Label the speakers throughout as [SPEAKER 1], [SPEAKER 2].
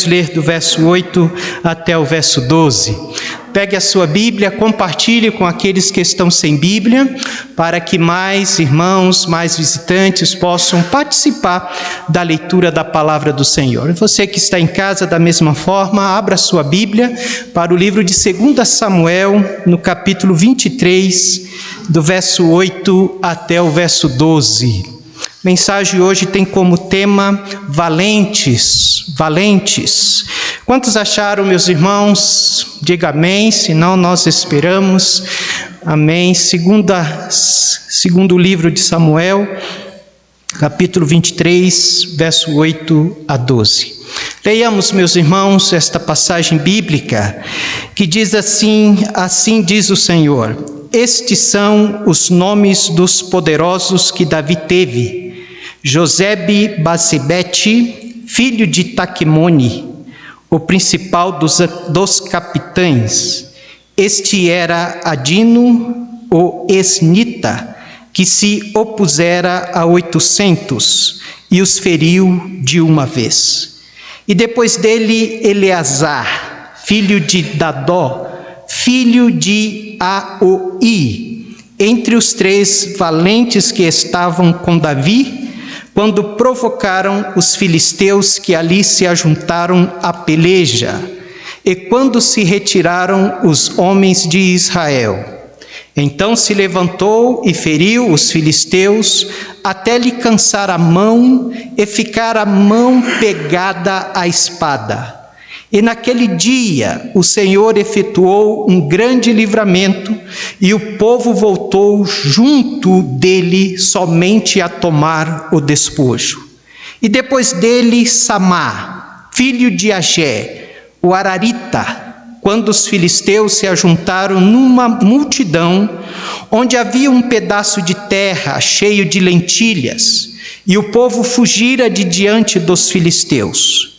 [SPEAKER 1] ler do verso 8 até o verso 12. Pegue a sua Bíblia, compartilhe com aqueles que estão sem Bíblia, para que mais irmãos, mais visitantes possam participar da leitura da palavra do Senhor. Você que está em casa, da mesma forma, abra a sua Bíblia para o livro de 2 Samuel, no capítulo 23, do verso 8 até o verso 12. A mensagem hoje tem como tema valentes, valentes. Quantos acharam, meus irmãos? Diga amém, senão nós esperamos. Amém. Segundo livro de Samuel, capítulo 23, verso 8 a 12. Leiamos, meus irmãos, esta passagem bíblica que diz assim diz o Senhor: estes são os nomes dos poderosos que Davi teve. Josebe-Basebete, filho de Taquemone, o principal dos capitães. Este era Adino, o esnita, que se opusera a 800 e os feriu de uma vez. E depois dele Eleazar, filho de Dadó, filho de Aoi, entre os 3 valentes que estavam com Davi, quando provocaram os filisteus que ali se ajuntaram à peleja, e quando se retiraram os homens de Israel. Então se levantou e feriu os filisteus, até lhe cansar a mão e ficar a mão pegada à espada. E naquele dia o Senhor efetuou um grande livramento, e o povo voltou junto dele somente a tomar o despojo. E depois dele Samá, filho de Agé, o ararita, quando os filisteus se ajuntaram numa multidão, onde havia um pedaço de terra cheio de lentilhas, e o povo fugira de diante dos filisteus.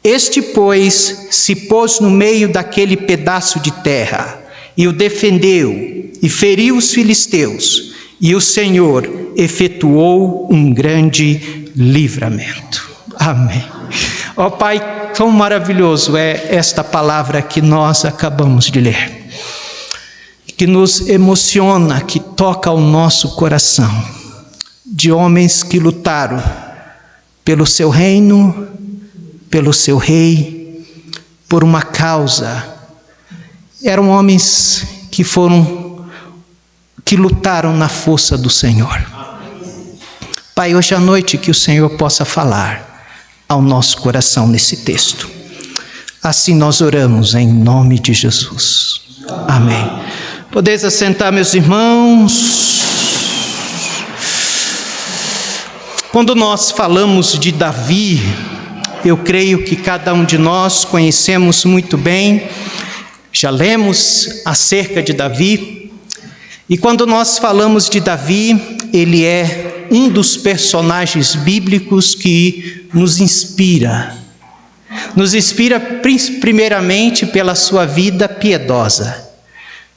[SPEAKER 1] Este, pois, se pôs no meio daquele pedaço de terra, e o defendeu, e feriu os filisteus, e o Senhor efetuou um grande livramento. Amém. Ó Pai, quão maravilhoso é esta palavra que nós acabamos de ler, que nos emociona, que toca o nosso coração, de homens que lutaram pelo seu reino, pelo seu rei, por uma causa. Eram homens que lutaram na força do Senhor. Pai, hoje à noite que o Senhor possa falar ao nosso coração nesse texto. Assim nós oramos em nome de Jesus. Amém. Podeis assentar, meus irmãos. Quando nós falamos de Davi, eu creio que cada um de nós conhecemos muito bem, já lemos acerca de Davi, e quando nós falamos de Davi, ele é um dos personagens bíblicos que nos inspira primeiramente pela sua vida piedosa.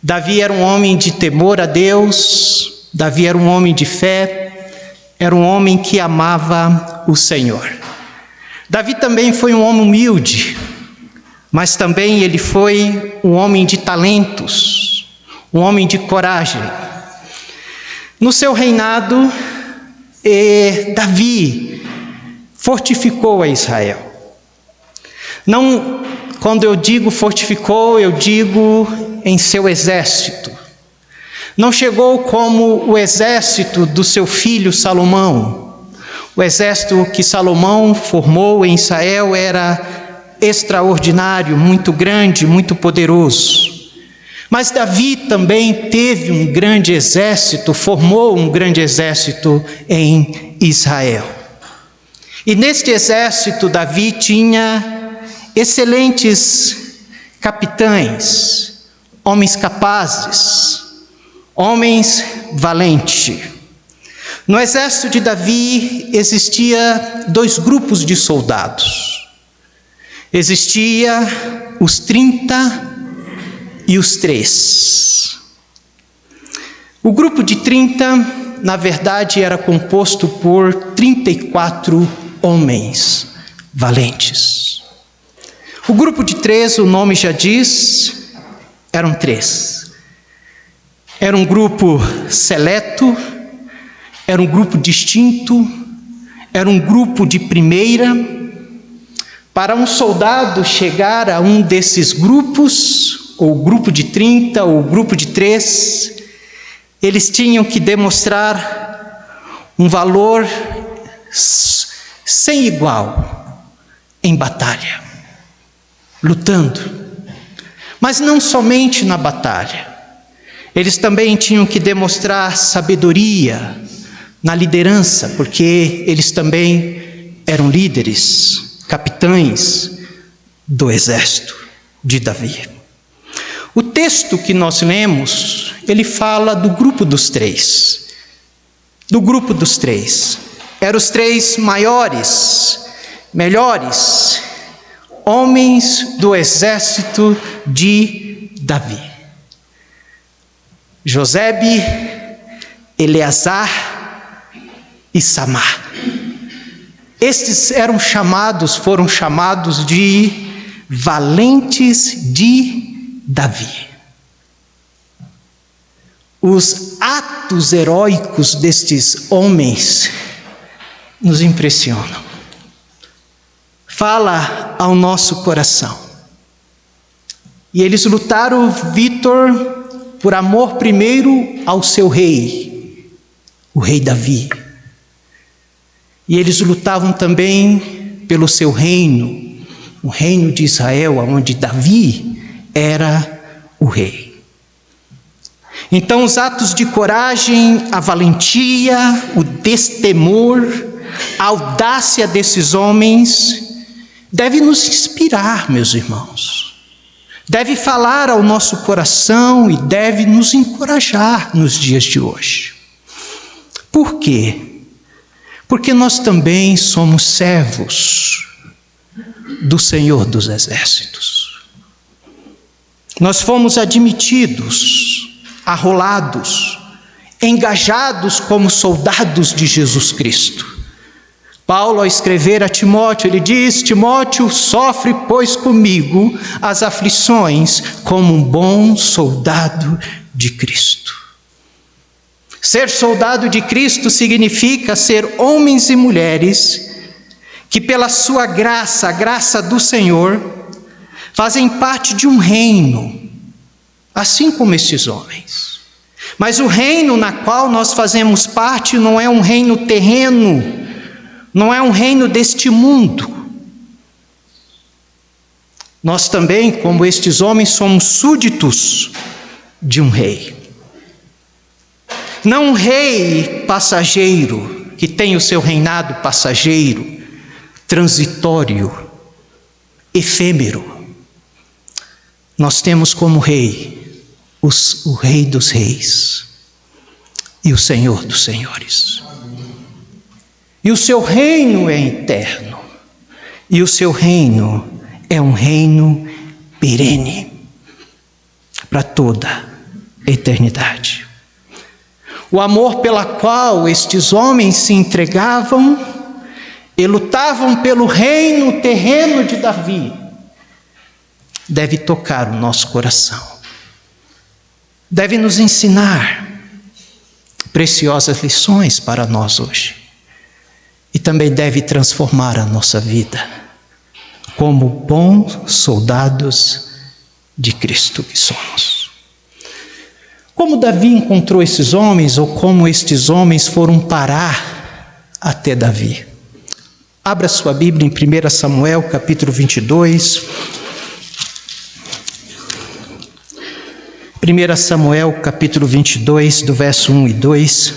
[SPEAKER 1] Davi era um homem de temor a Deus, Davi era um homem de fé, era um homem que amava o Senhor. Davi também foi um homem humilde, mas também ele foi um homem de talentos, um homem de coragem. No seu reinado, Davi fortificou a Israel. Não, quando eu digo fortificou, eu digo em seu exército. Não chegou como o exército do seu filho Salomão. O exército que Salomão formou em Israel era extraordinário, muito grande, muito poderoso. Mas Davi também teve um grande exército, formou um grande exército em Israel. E neste exército Davi tinha excelentes capitães, homens capazes, homens valentes. No exército de Davi existia 2 grupos de soldados. Existia os 30 e os 3. O grupo de 30, na verdade, era composto por 34 homens valentes. O grupo de 3, o nome já diz, eram 3. Era um grupo seleto, era um grupo distinto, era um grupo de primeira. Para um soldado chegar a um desses grupos, ou grupo de 30, ou grupo de 3, eles tinham que demonstrar um valor sem igual em batalha, lutando. Mas não somente na batalha, eles também tinham que demonstrar sabedoria na liderança, porque eles também eram líderes, capitães do exército de Davi. O texto que nós lemos, ele fala do grupo dos 3. Do grupo dos 3. Eram os 3 maiores, melhores homens do exército de Davi: Josebe, Eleazar e Samar. Estes foram chamados de valentes de Davi. Os atos heróicos destes homens nos impressionam. Fala ao nosso coração. E eles lutaram, Vítor, por amor primeiro ao seu rei, o rei Davi. E eles lutavam também pelo seu reino, o reino de Israel, onde Davi era o rei. Então, os atos de coragem, a valentia, o destemor, a audácia desses homens deve nos inspirar, meus irmãos. Deve falar ao nosso coração e deve nos encorajar nos dias de hoje. Por quê? Porque nós também somos servos do Senhor dos Exércitos. Nós fomos admitidos, arrolados, engajados como soldados de Jesus Cristo. Paulo, ao escrever a Timóteo, ele diz: Timóteo, sofre, pois, comigo as aflições como um bom soldado de Cristo. Ser soldado de Cristo significa ser homens e mulheres que, pela sua graça, a graça do Senhor, fazem parte de um reino, assim como esses homens. Mas o reino na qual nós fazemos parte não é um reino terreno, não é um reino deste mundo. Nós também, como estes homens, somos súditos de um rei. Não um rei passageiro, que tem o seu reinado passageiro, transitório, efêmero. Nós temos como rei o Rei dos Reis e o Senhor dos Senhores. E o seu reino é eterno, e o seu reino é um reino perene, para toda a eternidade. O amor pela qual estes homens se entregavam e lutavam pelo reino terreno de Davi deve tocar o nosso coração, deve nos ensinar preciosas lições para nós hoje, e também deve transformar a nossa vida como bons soldados de Cristo que somos. Como Davi encontrou esses homens, ou como estes homens foram parar até Davi? Abra sua Bíblia em 1 Samuel, capítulo 22. 1 Samuel, capítulo 22, do verso 1 e 2.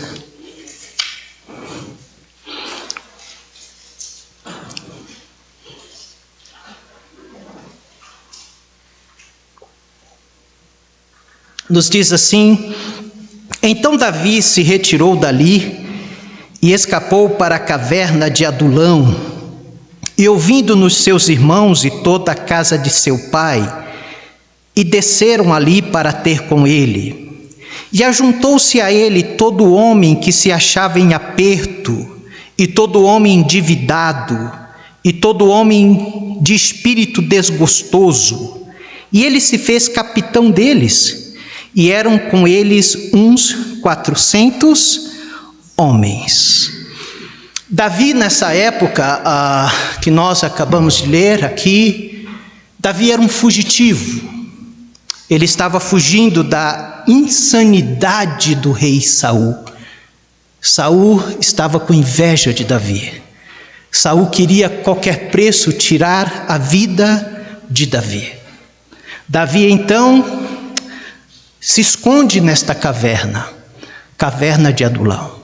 [SPEAKER 1] Nos diz assim: então Davi se retirou dali e escapou para a caverna de Adulão, e ouvindo nos seus irmãos e toda a casa de seu pai, e desceram ali para ter com ele. E ajuntou-se a ele todo homem que se achava em aperto, e todo homem endividado, e todo homem de espírito desgostoso, e ele se fez capitão deles, e eram com eles uns 400 homens. Davi, nessa época que nós acabamos de ler aqui, Davi era um fugitivo. Ele estava fugindo da insanidade do rei Saul. Saul estava com inveja de Davi. Saul queria a qualquer preço tirar a vida de Davi. Davi então se esconde nesta caverna de Adulão.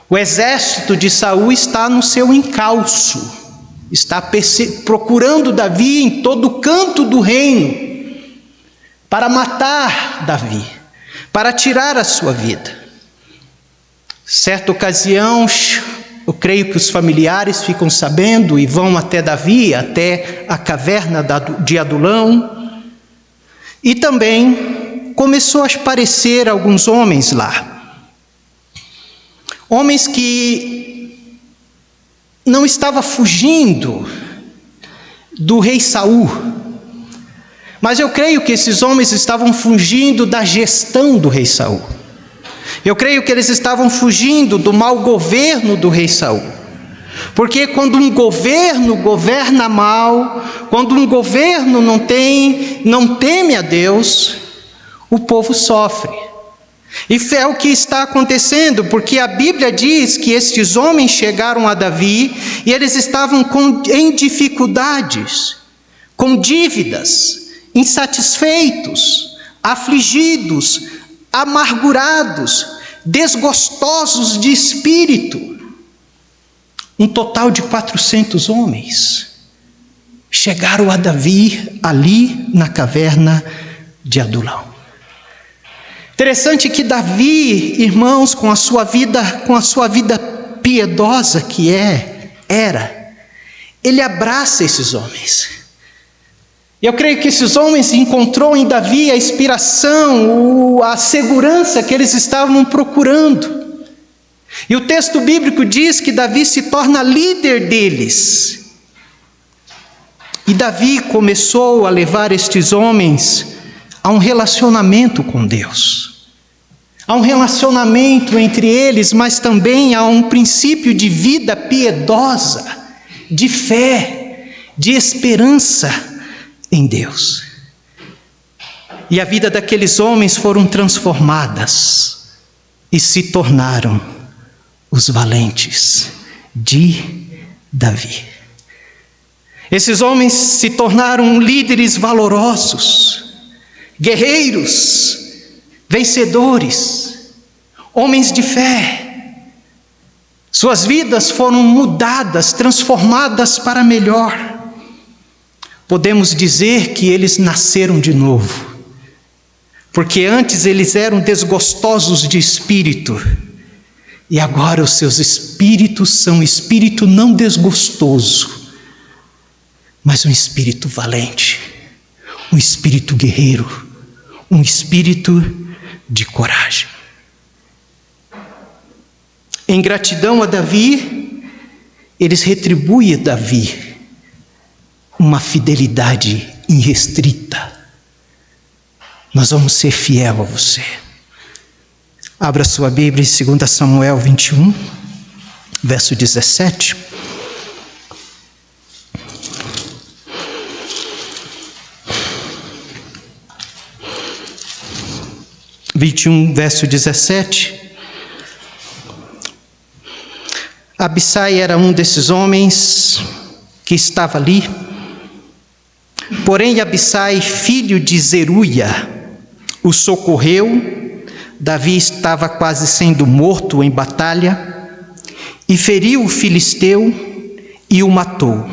[SPEAKER 1] O exército de Saul está no seu encalço, está procurando Davi em todo canto do reino, para matar Davi, para tirar a sua vida. Certa ocasião, eu creio que os familiares ficam sabendo e vão até Davi, até a caverna de Adulão, e também começou a aparecer alguns homens lá. Homens que não estavam fugindo do rei Saul, mas eu creio que esses homens estavam fugindo da gestão do rei Saul. Eu creio que eles estavam fugindo do mau governo do rei Saul. Porque quando um governo governa mal, quando um governo não teme a Deus, o povo sofre. E é o que está acontecendo, porque a Bíblia diz que estes homens chegaram a Davi e eles estavam em dificuldades, com dívidas, insatisfeitos, afligidos, amargurados, desgostosos de espírito. Um total de 400 homens chegaram a Davi ali na caverna de Adulão. Interessante que Davi, irmãos, com a sua vida piedosa que era, ele abraça esses homens. Eu creio que esses homens encontrou em Davi a inspiração, a segurança que eles estavam procurando. E o texto bíblico diz que Davi se torna líder deles. E Davi começou a levar estes homens a um relacionamento com Deus. Há um relacionamento entre eles, mas também há um princípio de vida piedosa, de fé, de esperança em Deus. E a vida daqueles homens foram transformadas e se tornaram os valentes de Davi. Esses homens se tornaram líderes valorosos, guerreiros, vencedores, homens de fé. Suas vidas foram mudadas, transformadas para melhor. Podemos dizer que eles nasceram de novo, porque antes eles eram desgostosos de espírito, e agora os seus espíritos são espírito não desgostoso, mas um espírito valente, um espírito guerreiro, um espírito de coragem. Em gratidão a Davi, eles retribuem a Davi uma fidelidade irrestrita. Nós vamos ser fiel a você. Abra sua Bíblia em 2 Samuel 21, verso 17. Verso 17. Abissai era um desses homens que estava ali. Porém Abissai, filho de Zeruia, o socorreu. Davi estava quase sendo morto em batalha, e feriu o filisteu e o matou.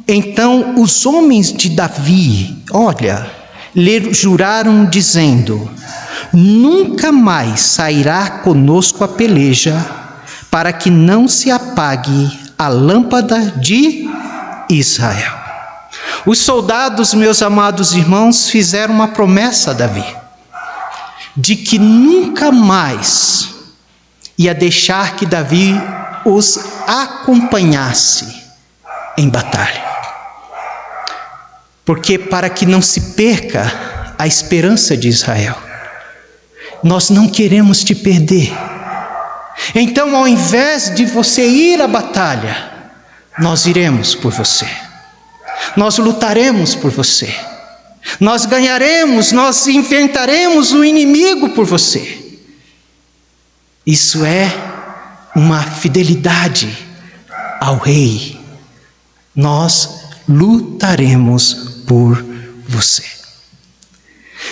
[SPEAKER 1] Então os homens de Davi, lhe juraram dizendo: nunca mais sairá conosco a peleja, para que não se apague a lâmpada de Israel. Os soldados, meus amados irmãos, fizeram uma promessa a Davi, de que nunca mais ia deixar que Davi os acompanhasse em batalha. Porque para que não se perca a esperança de Israel, nós não queremos te perder. Então, ao invés de você ir à batalha, nós iremos por você. Nós lutaremos por você. Nós ganharemos, nós enfrentaremos o inimigo por você. Isso é uma fidelidade ao rei. Nós lutaremos por você.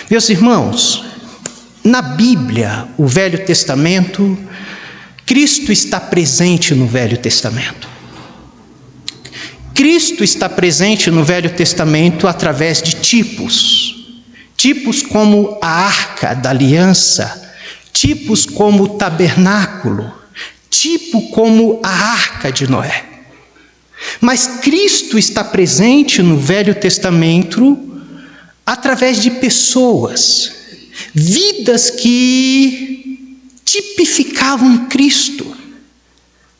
[SPEAKER 1] Meus irmãos, na Bíblia, o Velho Testamento, Cristo está presente no Velho Testamento. Cristo está presente no Velho Testamento através de tipos. Tipos como a Arca da Aliança, tipos como o tabernáculo, tipo como a Arca de Noé. Mas Cristo está presente no Velho Testamento através de pessoas, vidas que tipificavam Cristo.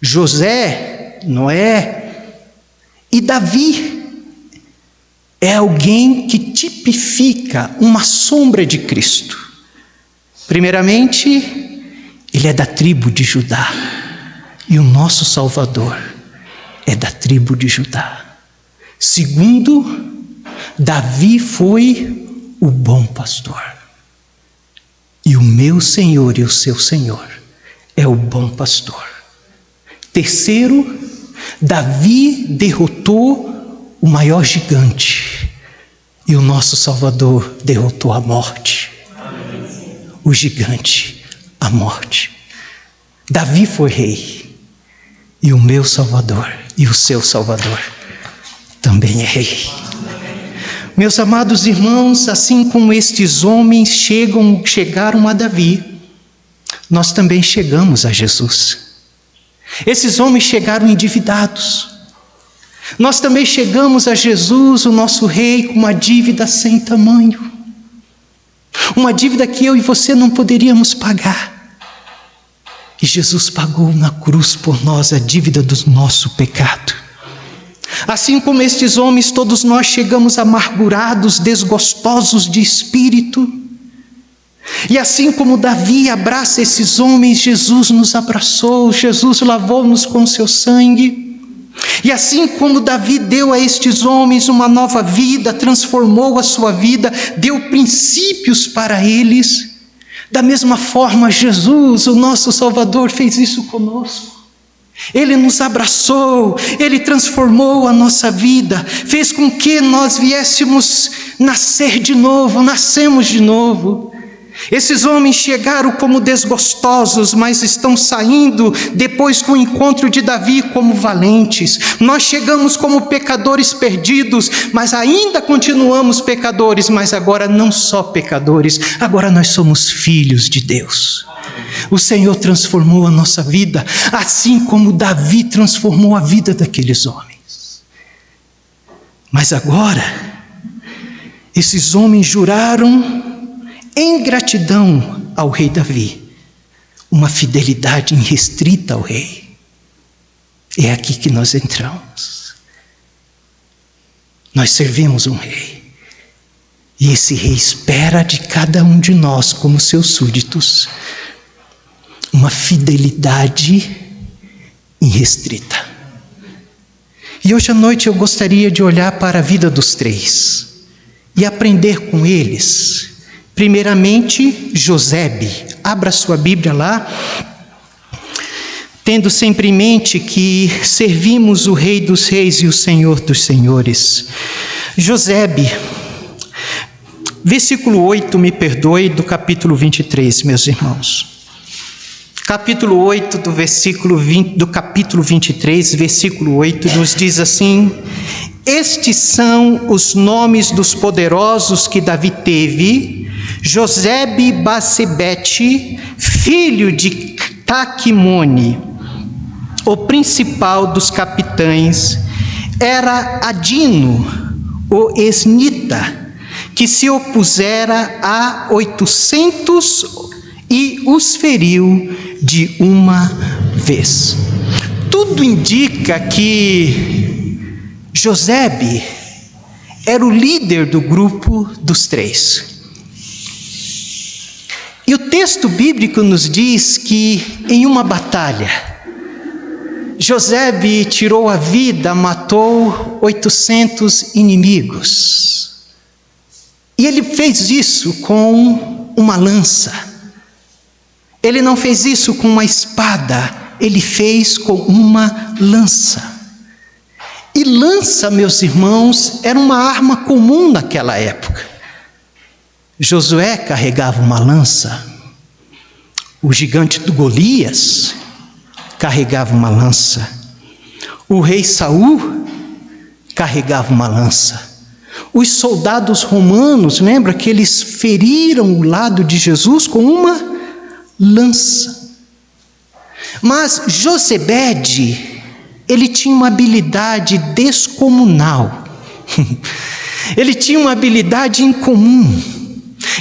[SPEAKER 1] José, Noé e Davi é alguém que tipifica uma sombra de Cristo. Primeiramente, ele é da tribo de Judá e o nosso Salvador é da tribo de Judá. Segundo, Davi foi o bom pastor. E o meu Senhor e o seu Senhor é o bom pastor. Terceiro, Davi derrotou o maior gigante. E o nosso Salvador derrotou a morte. O gigante, a morte. Davi foi rei. E o meu Salvador e o seu Salvador também é rei. Meus amados irmãos, assim como estes homens chegaram a Davi, nós também chegamos a Jesus. Esses homens chegaram endividados. Nós também chegamos a Jesus, o nosso rei, com uma dívida sem tamanho. Uma dívida que eu e você não poderíamos pagar. E Jesus pagou na cruz por nós a dívida do nosso pecado. Assim como estes homens, todos nós chegamos amargurados, desgostosos de espírito. E assim como Davi abraça esses homens, Jesus nos abraçou, Jesus lavou-nos com seu sangue. E assim como Davi deu a estes homens uma nova vida, transformou a sua vida, deu princípios para eles, da mesma forma Jesus, o nosso Salvador, fez isso conosco. Ele nos abraçou, Ele transformou a nossa vida, fez com que nós viéssemos nascer de novo, nascemos de novo. Esses homens chegaram como desgostosos, mas estão saindo depois com o encontro de Davi como valentes. Nós chegamos como pecadores perdidos, mas ainda continuamos pecadores, mas agora não só pecadores, agora nós somos filhos de Deus. O Senhor transformou a nossa vida, assim como Davi transformou a vida daqueles homens. Mas agora, esses homens juraram em gratidão ao rei Davi, uma fidelidade irrestrita ao rei. É aqui que nós entramos. Nós servimos um rei. E esse rei espera de cada um de nós, como seus súditos, uma fidelidade irrestrita. E hoje à noite eu gostaria de olhar para a vida dos três e aprender com eles. Primeiramente, Josebe. Abra sua Bíblia lá, tendo sempre em mente que servimos o Rei dos Reis e o Senhor dos Senhores. Josebe, versículo 8, me perdoe, do capítulo 23, meus irmãos. Capítulo 8 do capítulo 23, versículo 8, nos diz assim: estes são os nomes dos poderosos que Davi teve: Josebe-Basebete, filho de Taquimone. O principal dos capitães era Adino, o esnita, que se opusera a 800 e os feriu de uma vez. Tudo indica que Josebe era o líder do grupo dos 3. E o texto bíblico nos diz que em uma batalha, Josebe tirou a vida, matou 800 inimigos. E ele fez isso com uma lança. Ele não fez isso com uma espada, ele fez com uma lança. E lança, meus irmãos, era uma arma comum naquela época. Josué carregava uma lança. O gigante do Golias carregava uma lança. O rei Saul carregava uma lança. Os soldados romanos, lembra que eles feriram o lado de Jesus com uma lança. Mas Josebede, ele tinha uma habilidade descomunal. Ele tinha uma habilidade incomum.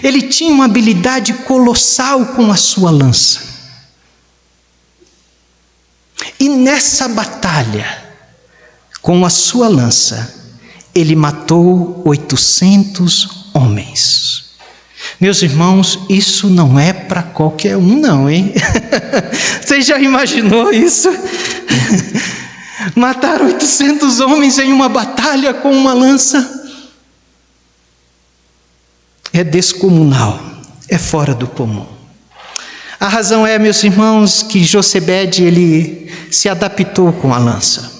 [SPEAKER 1] Ele tinha uma habilidade colossal com a sua lança. E nessa batalha, com a sua lança, ele matou 800 homens. Meus irmãos, isso não é para qualquer um não, hein? Você já imaginou isso? Matar 800 homens em uma batalha com uma lança? É descomunal, é fora do comum. A razão é, meus irmãos, que Josebede, ele se adaptou com a lança.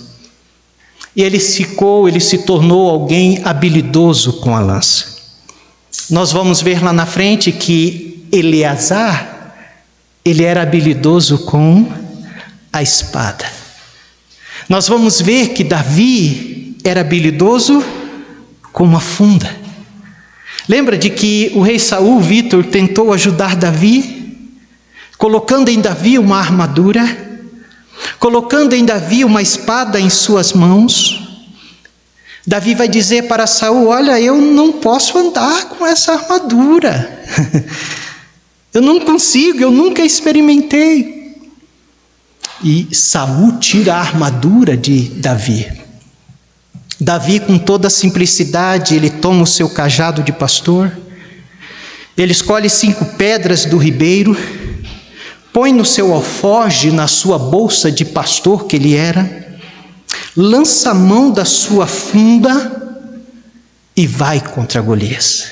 [SPEAKER 1] E ele se tornou alguém habilidoso com a lança. Nós vamos ver lá na frente que Eleazar, ele era habilidoso com a espada. Nós vamos ver que Davi era habilidoso com a funda. Lembra de que o rei Saul, Vítor, tentou ajudar Davi, colocando em Davi uma armadura, colocando em Davi uma espada em suas mãos. Davi vai dizer para Saul: olha, eu não posso andar com essa armadura. Eu não consigo, eu nunca experimentei. E Saul tira a armadura de Davi. Davi, com toda a simplicidade, ele toma o seu cajado de pastor, ele escolhe 5 pedras do ribeiro, põe no seu alforje, na sua bolsa de pastor que ele era, lança a mão da sua funda e vai contra Golias.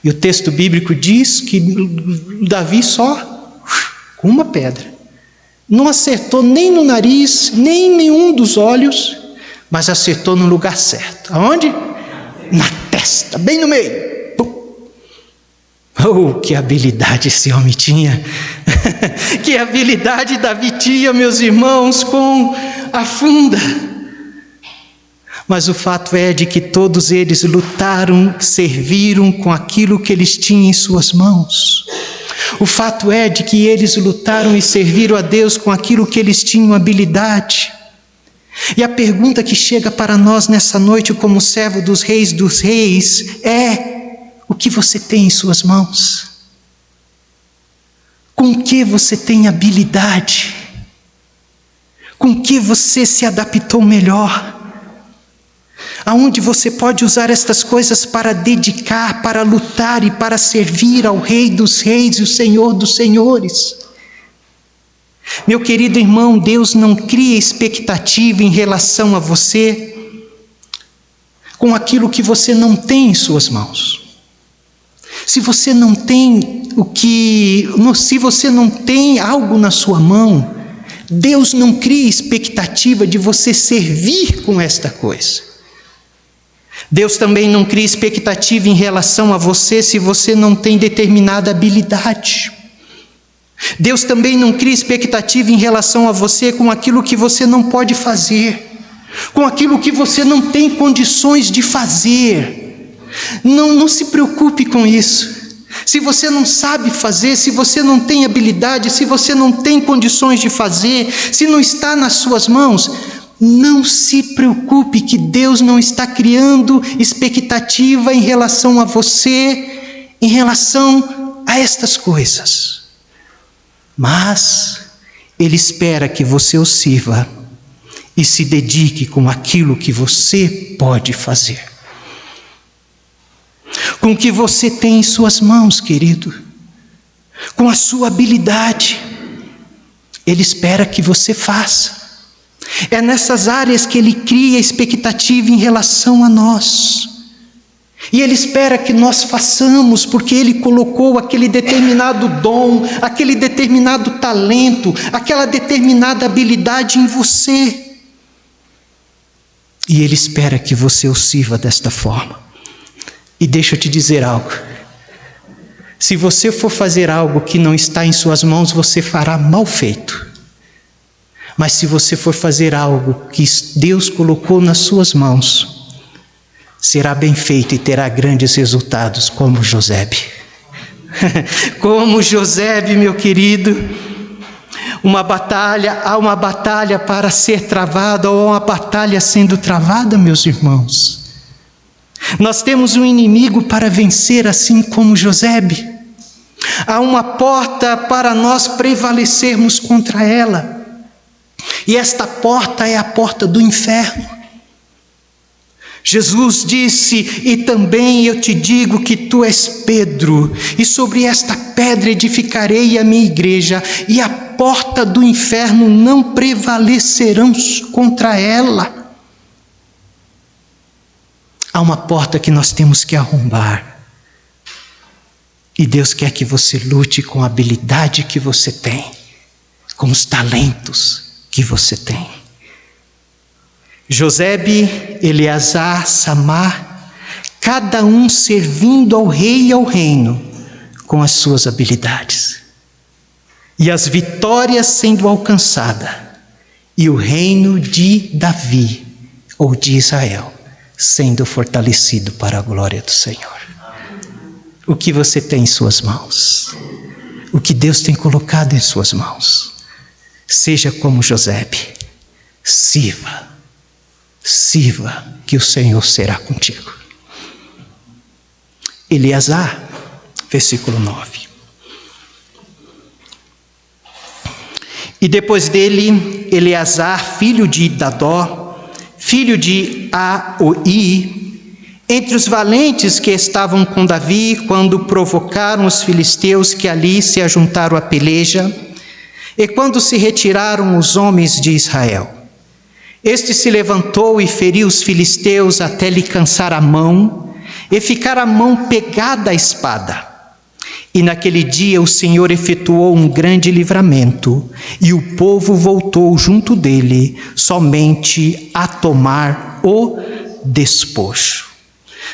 [SPEAKER 1] E o texto bíblico diz que Davi só com uma pedra, não acertou nem no nariz, nem em nenhum dos olhos, mas acertou no lugar certo. Aonde? Na testa, bem no meio. Pum. Oh, que habilidade esse homem tinha. Que habilidade Davi tinha, meus irmãos, com a funda. Mas o fato é de que todos eles lutaram, serviram com aquilo que eles tinham em suas mãos. O fato é de que eles lutaram e serviram a Deus com aquilo que eles tinham habilidade. E a pergunta que chega para nós nessa noite, como servo dos reis, é: o que você tem em suas mãos? Com que você tem habilidade? Com que você se adaptou melhor? Aonde você pode usar estas coisas para dedicar, para lutar e para servir ao Rei dos Reis e o Senhor dos Senhores? Meu querido irmão, Deus não cria expectativa em relação a você com aquilo que você não tem em suas mãos. Se você não tem se você não tem algo na sua mão, Deus não cria expectativa de você servir com esta coisa. Deus também não cria expectativa em relação a você se você não tem determinada habilidade. Deus também não cria expectativa em relação a você com aquilo que você não pode fazer, com aquilo que você não tem condições de fazer. Não se preocupe com isso. Se você não sabe fazer, se você não tem habilidade, se você não tem condições de fazer, se não está nas suas mãos, não se preocupe que Deus não está criando expectativa em relação a você, em relação a estas coisas. Mas Ele espera que você o sirva e se dedique com aquilo que você pode fazer. Com o que você tem em suas mãos, querido, com a sua habilidade. Ele espera que você faça. É nessas áreas que Ele cria expectativa em relação a nós. E Ele espera que nós façamos, porque Ele colocou aquele determinado dom, aquele determinado talento, aquela determinada habilidade em você. E Ele espera que você o sirva desta forma. E deixa eu te dizer algo. Se você for fazer algo que não está em suas mãos, você fará mal feito. Mas se você for fazer algo que Deus colocou nas suas mãos, será bem feito e terá grandes resultados, como Josebe. Como Josebe, meu querido. Há uma batalha para ser travada, ou uma batalha sendo travada, meus irmãos. Nós temos um inimigo para vencer, assim como Josebe. Há uma porta para nós prevalecermos contra ela. E esta porta é a porta do inferno. Jesus disse: e também eu te digo que tu és Pedro, e sobre esta pedra edificarei a minha igreja, e a porta do inferno não prevalecerão contra ela. Há uma porta que nós temos que arrombar. E Deus quer que você lute com a habilidade que você tem, com os talentos que você tem. Josebe, Eleazar, Samar, cada um servindo ao rei e ao reino com as suas habilidades. E as vitórias sendo alcançadas, e o reino de Davi, ou de Israel, sendo fortalecido para a glória do Senhor. O que você tem em suas mãos, o que Deus tem colocado em suas mãos, seja como Josebe, sirva, que o Senhor será contigo. Eleazar, versículo 9. E depois dele, Eleazar, filho de Dadó, filho de Aoi, entre os valentes que estavam com Davi, quando provocaram os filisteus que ali se ajuntaram à peleja, e quando se retiraram os homens de Israel. Este se levantou e feriu os filisteus até lhe cansar a mão, e ficar a mão pegada à espada. E naquele dia o Senhor efetuou um grande livramento, e o povo voltou junto dele, somente a tomar o despojo.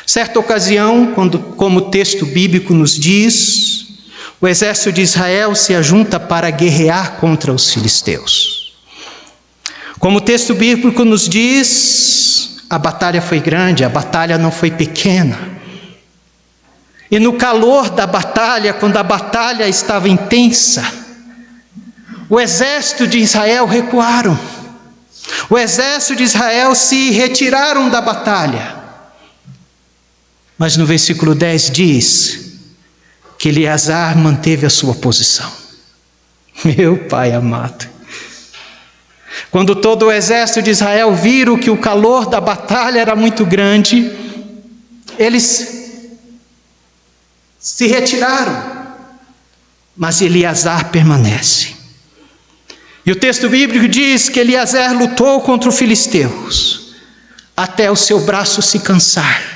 [SPEAKER 1] Certa ocasião, como o texto bíblico nos diz, o exército de Israel se ajunta para guerrear contra os filisteus. Como o texto bíblico nos diz, a batalha foi grande, a batalha não foi pequena. E no calor da batalha, quando a batalha estava intensa, o exército de Israel recuaram. O exército de Israel se retiraram da batalha. Mas no versículo 10 diz que Eleazar manteve a sua posição. Meu Pai amado. Quando todo o exército de Israel viram que o calor da batalha era muito grande, eles se retiraram. Mas Eleazar permanece. E o texto bíblico diz que Eleazar lutou contra os filisteus, até o seu braço se cansar.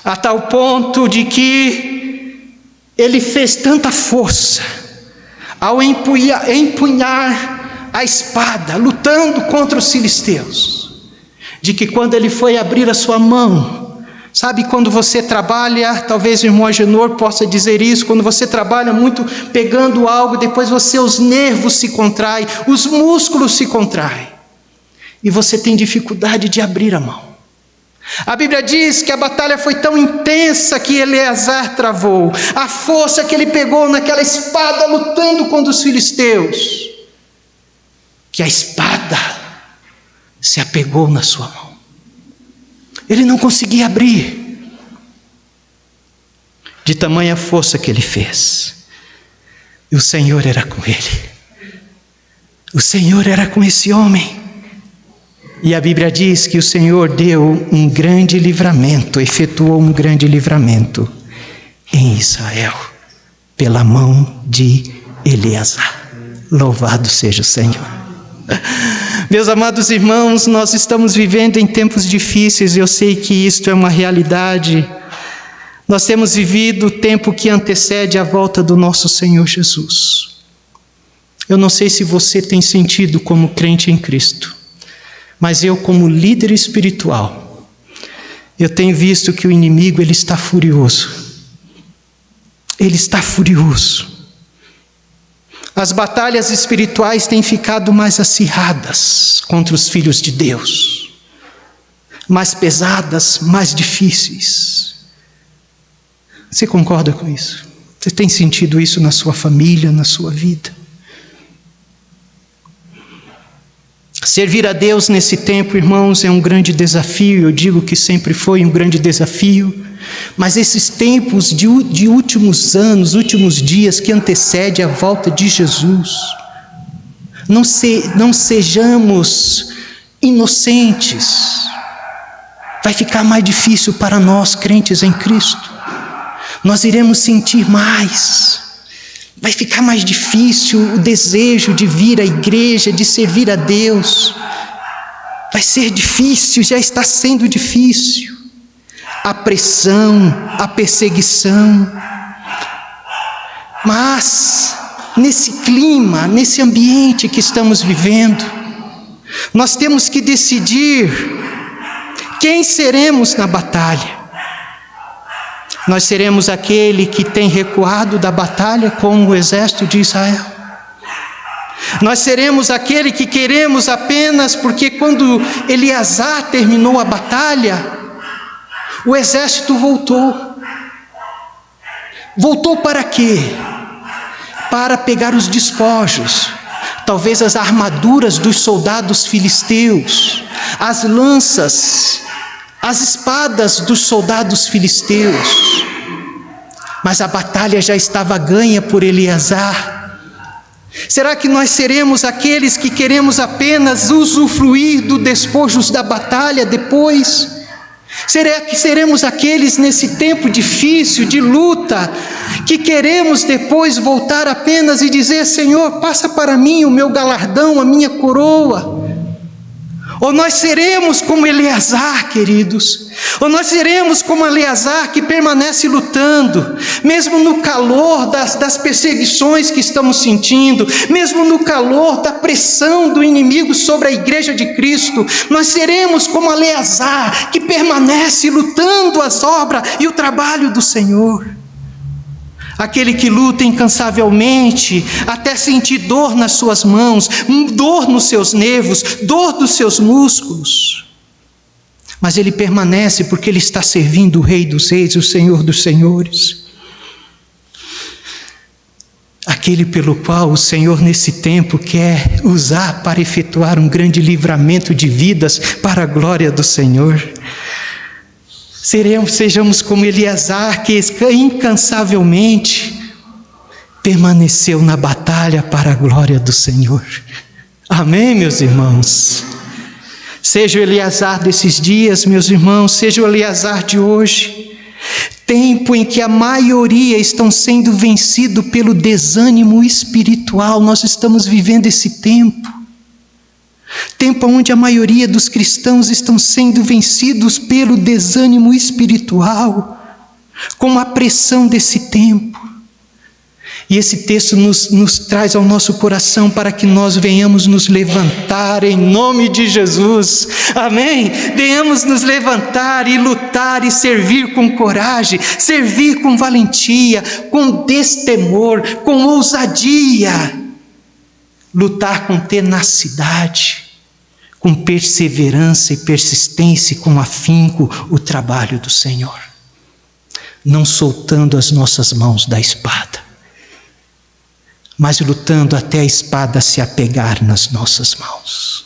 [SPEAKER 1] A tal ponto de que ele fez tanta força ao empunhar a espada, lutando contra os filisteus, de que quando ele foi abrir a sua mão, sabe quando você trabalha, talvez o irmão Agenor possa dizer isso, quando você trabalha muito pegando algo, depois os nervos se contraem, os músculos se contraem, e você tem dificuldade de abrir a mão. A Bíblia diz que a batalha foi tão intensa que Eleazar travou, a força que ele pegou naquela espada lutando contra os filisteus, que a espada se apegou na sua mão. Ele não conseguia abrir, de tamanha força que ele fez. E o Senhor era com ele. O Senhor era com esse homem. E a Bíblia diz que o Senhor deu um grande livramento, efetuou um grande livramento em Israel, pela mão de Eleazar. Louvado seja o Senhor. Meus amados irmãos, nós estamos vivendo em tempos difíceis, eu sei que isto é uma realidade. Nós temos vivido o tempo que antecede a volta do nosso Senhor Jesus. Eu não sei se você tem sentido como crente em Cristo, mas eu, como líder espiritual, eu tenho visto que o inimigo, ele está furioso. Ele está furioso. As batalhas espirituais têm ficado mais acirradas contra os filhos de Deus, mais pesadas, mais difíceis. Você concorda com isso? Você tem sentido isso na sua família, na sua vida? Servir a Deus nesse tempo, irmãos, é um grande desafio. Eu digo que sempre foi um grande desafio. Mas esses tempos de últimos anos, últimos dias que antecedem a volta de Jesus, não sejamos inocentes. Vai ficar mais difícil para nós, crentes em Cristo. Nós iremos sentir mais. Vai ficar mais difícil o desejo de vir à igreja, de servir a Deus. Vai ser difícil, já está sendo difícil. A pressão, a perseguição. Mas, nesse clima, nesse ambiente que estamos vivendo, nós temos que decidir quem seremos na batalha. Nós seremos aquele que tem recuado da batalha como o exército de Israel. Nós seremos aquele que queremos apenas porque quando Eleazar terminou a batalha, o exército voltou. Voltou para quê? Para pegar os despojos, talvez as armaduras dos soldados filisteus, as lanças, as espadas dos soldados filisteus. Mas a batalha já estava ganha por Eleazar. Será que nós seremos aqueles que queremos apenas usufruir dos despojos da batalha depois? Será que seremos aqueles nesse tempo difícil de luta, que queremos depois voltar apenas e dizer: Senhor, passa para mim o meu galardão, a minha coroa? Ou nós seremos como Eleazar, queridos? Ou nós seremos como Eleazar, que permanece lutando, mesmo no calor das perseguições que estamos sentindo, mesmo no calor da pressão do inimigo sobre a igreja de Cristo? Nós seremos como Eleazar, que permanece lutando as obras e o trabalho do Senhor. Aquele que luta incansavelmente, até sentir dor nas suas mãos, dor nos seus nervos, dor dos seus músculos. Mas ele permanece porque ele está servindo o Rei dos Reis, o Senhor dos Senhores. Aquele pelo qual o Senhor nesse tempo quer usar para efetuar um grande livramento de vidas para a glória do Senhor. Sejamos como Eleazar, que incansavelmente permaneceu na batalha para a glória do Senhor. Amém, meus irmãos? Seja o Eleazar desses dias, meus irmãos, seja o Eleazar de hoje. Tempo em que a maioria estão sendo vencido pelo desânimo espiritual. Nós estamos vivendo esse tempo. Tempo onde a maioria dos cristãos estão sendo vencidos pelo desânimo espiritual, com a pressão desse tempo. E esse texto nos traz ao nosso coração para que nós venhamos nos levantar em nome de Jesus. Amém? Venhamos nos levantar e lutar e servir com coragem, servir com valentia, com destemor, com ousadia. Lutar com tenacidade, com perseverança e persistência, com afinco o trabalho do Senhor, não soltando as nossas mãos da espada, mas lutando até a espada se apegar nas nossas mãos.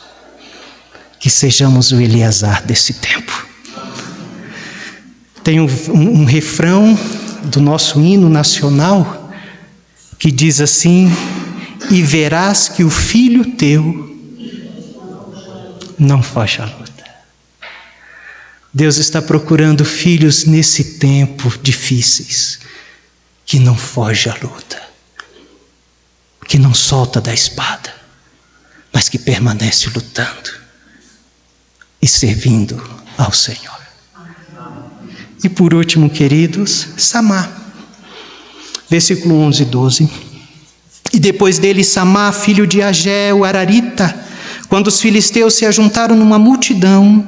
[SPEAKER 1] Que sejamos o Eleazar desse tempo. Tem um refrão do nosso hino nacional que diz assim: e verás que o filho teu não foge à luta. Deus está procurando filhos nesse tempo difíceis, que não foge à luta, que não solta da espada, mas que permanece lutando e servindo ao Senhor. E por último, queridos, Samá. Versículo 11 e 12. E depois dele Samá, filho de Agé, o Ararita, quando os filisteus se ajuntaram numa multidão,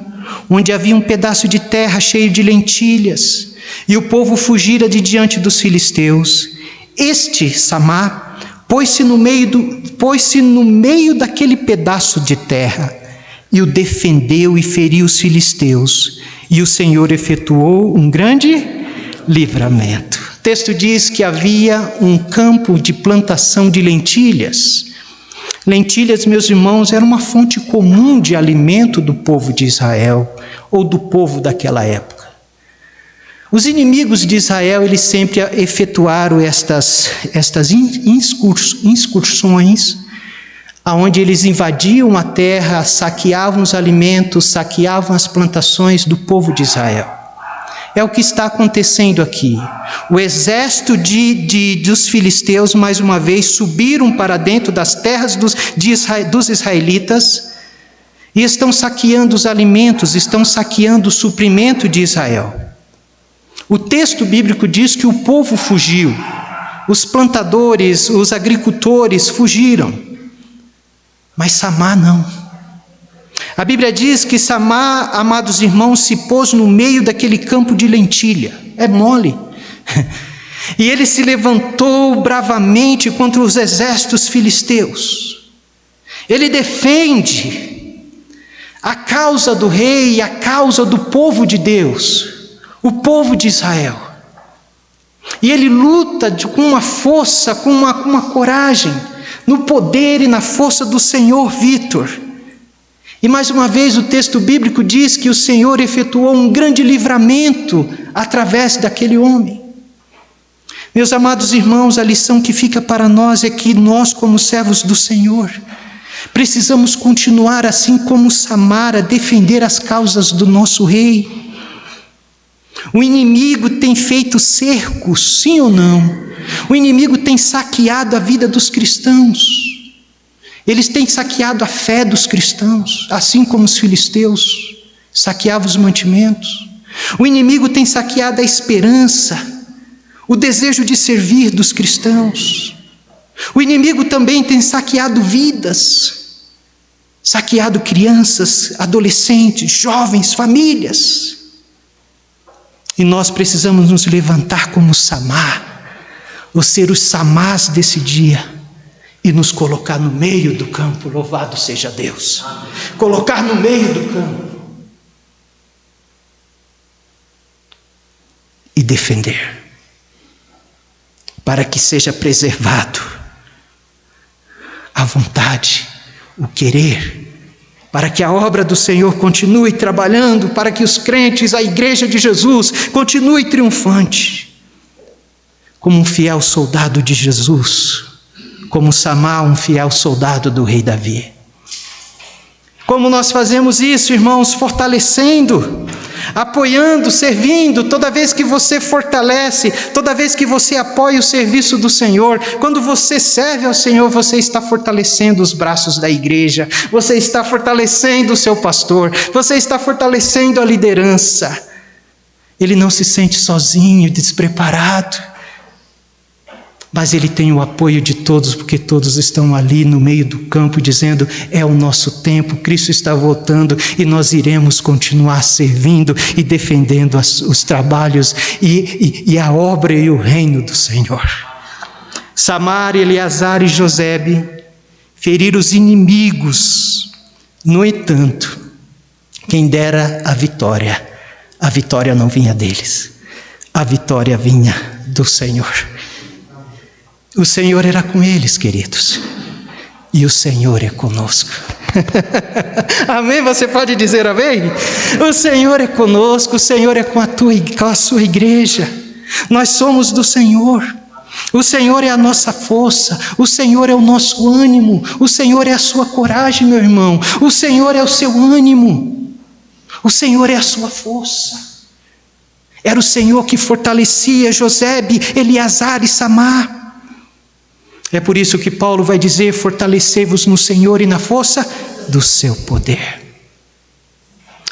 [SPEAKER 1] onde havia um pedaço de terra cheio de lentilhas, e o povo fugira de diante dos filisteus. Este, Samá, pôs-se no meio daquele pedaço de terra, e o defendeu e feriu os filisteus, e o Senhor efetuou um grande livramento. O texto diz que havia um campo de plantação de lentilhas. Lentilhas, meus irmãos, era uma fonte comum de alimento do povo de Israel, ou do povo daquela época. Os inimigos de Israel, eles sempre efetuaram estas incursões, onde eles invadiam a terra, saqueavam os alimentos, saqueavam as plantações do povo de Israel. É o que está acontecendo aqui. O exército dos filisteus, mais uma vez, subiram para dentro das terras dos israelitas e estão saqueando os alimentos, estão saqueando o suprimento de Israel. O texto bíblico diz que o povo fugiu, os plantadores, os agricultores fugiram, mas Samá não. A Bíblia diz que Samá, amados irmãos, se pôs no meio daquele campo de lentilha. É mole. E ele se levantou bravamente contra os exércitos filisteus. Ele defende a causa do rei e a causa do povo de Deus, o povo de Israel. E ele luta com uma força, com uma coragem, no poder e na força do Senhor Vítor. E mais uma vez o texto bíblico diz que o Senhor efetuou um grande livramento através daquele homem. Meus amados irmãos, a lição que fica para nós é que nós, como servos do Senhor, precisamos continuar assim como Samá, a defender as causas do nosso rei. O inimigo tem feito cercos, sim ou não? O inimigo tem saqueado a vida dos cristãos. Eles têm saqueado a fé dos cristãos, assim como os filisteus saqueavam os mantimentos. O inimigo tem saqueado a esperança, o desejo de servir dos cristãos. O inimigo também tem saqueado vidas, saqueado crianças, adolescentes, jovens, famílias. E nós precisamos nos levantar como Samá, ou ser os Samás desse dia, e nos colocar no meio do campo, louvado seja Deus. Colocar no meio do campo e defender, para que seja preservado a vontade, o querer, para que a obra do Senhor continue trabalhando, para que os crentes, a igreja de Jesus, continue triunfante, como um fiel soldado de Jesus, como Samá, um fiel soldado do rei Davi. Como nós fazemos isso, irmãos? Fortalecendo, apoiando, servindo. Toda vez que você fortalece, toda vez que você apoia o serviço do Senhor, quando você serve ao Senhor, você está fortalecendo os braços da igreja, você está fortalecendo o seu pastor, você está fortalecendo a liderança. Ele não se sente sozinho, despreparado, mas ele tem o apoio de todos, porque todos estão ali no meio do campo dizendo: é o nosso tempo, Cristo está voltando e nós iremos continuar servindo e defendendo os trabalhos e a obra e o reino do Senhor. Samar, Eleazar e Josebe feriram os inimigos. No entanto, quem dera a vitória não vinha deles, a vitória vinha do Senhor. O Senhor era com eles, queridos, e o Senhor é conosco. Amém? Você pode dizer amém? O Senhor é conosco, o Senhor é com a sua igreja. Nós somos do Senhor. O Senhor é a nossa força, o Senhor é o nosso ânimo, o Senhor é a sua coragem, meu irmão, o Senhor é o seu ânimo, o Senhor é a sua força. Era o Senhor que fortalecia Josebe, Eleazar e Samar. É por isso que Paulo vai dizer: fortalecei-vos no Senhor e na força do seu poder.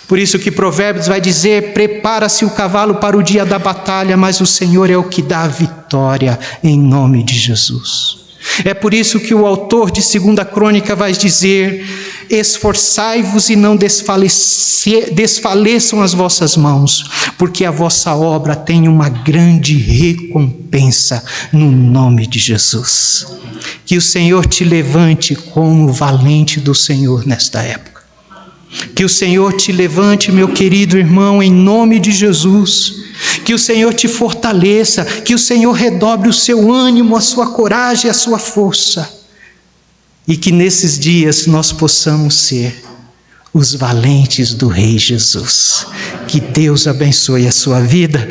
[SPEAKER 1] Por isso que Provérbios vai dizer: prepara-se o cavalo para o dia da batalha, mas o Senhor é o que dá a vitória, em nome de Jesus. É por isso que o autor de 2 Crônica vai dizer: esforçai-vos e não desfaleçam as vossas mãos, porque a vossa obra tem uma grande recompensa, no nome de Jesus. Que o Senhor te levante como valente do Senhor nesta época. Que o Senhor te levante, meu querido irmão, em nome de Jesus. Que o Senhor te fortaleça, que o Senhor redobre o seu ânimo, a sua coragem, a sua força. E que nesses dias nós possamos ser os valentes do Rei Jesus. Que Deus abençoe a sua vida.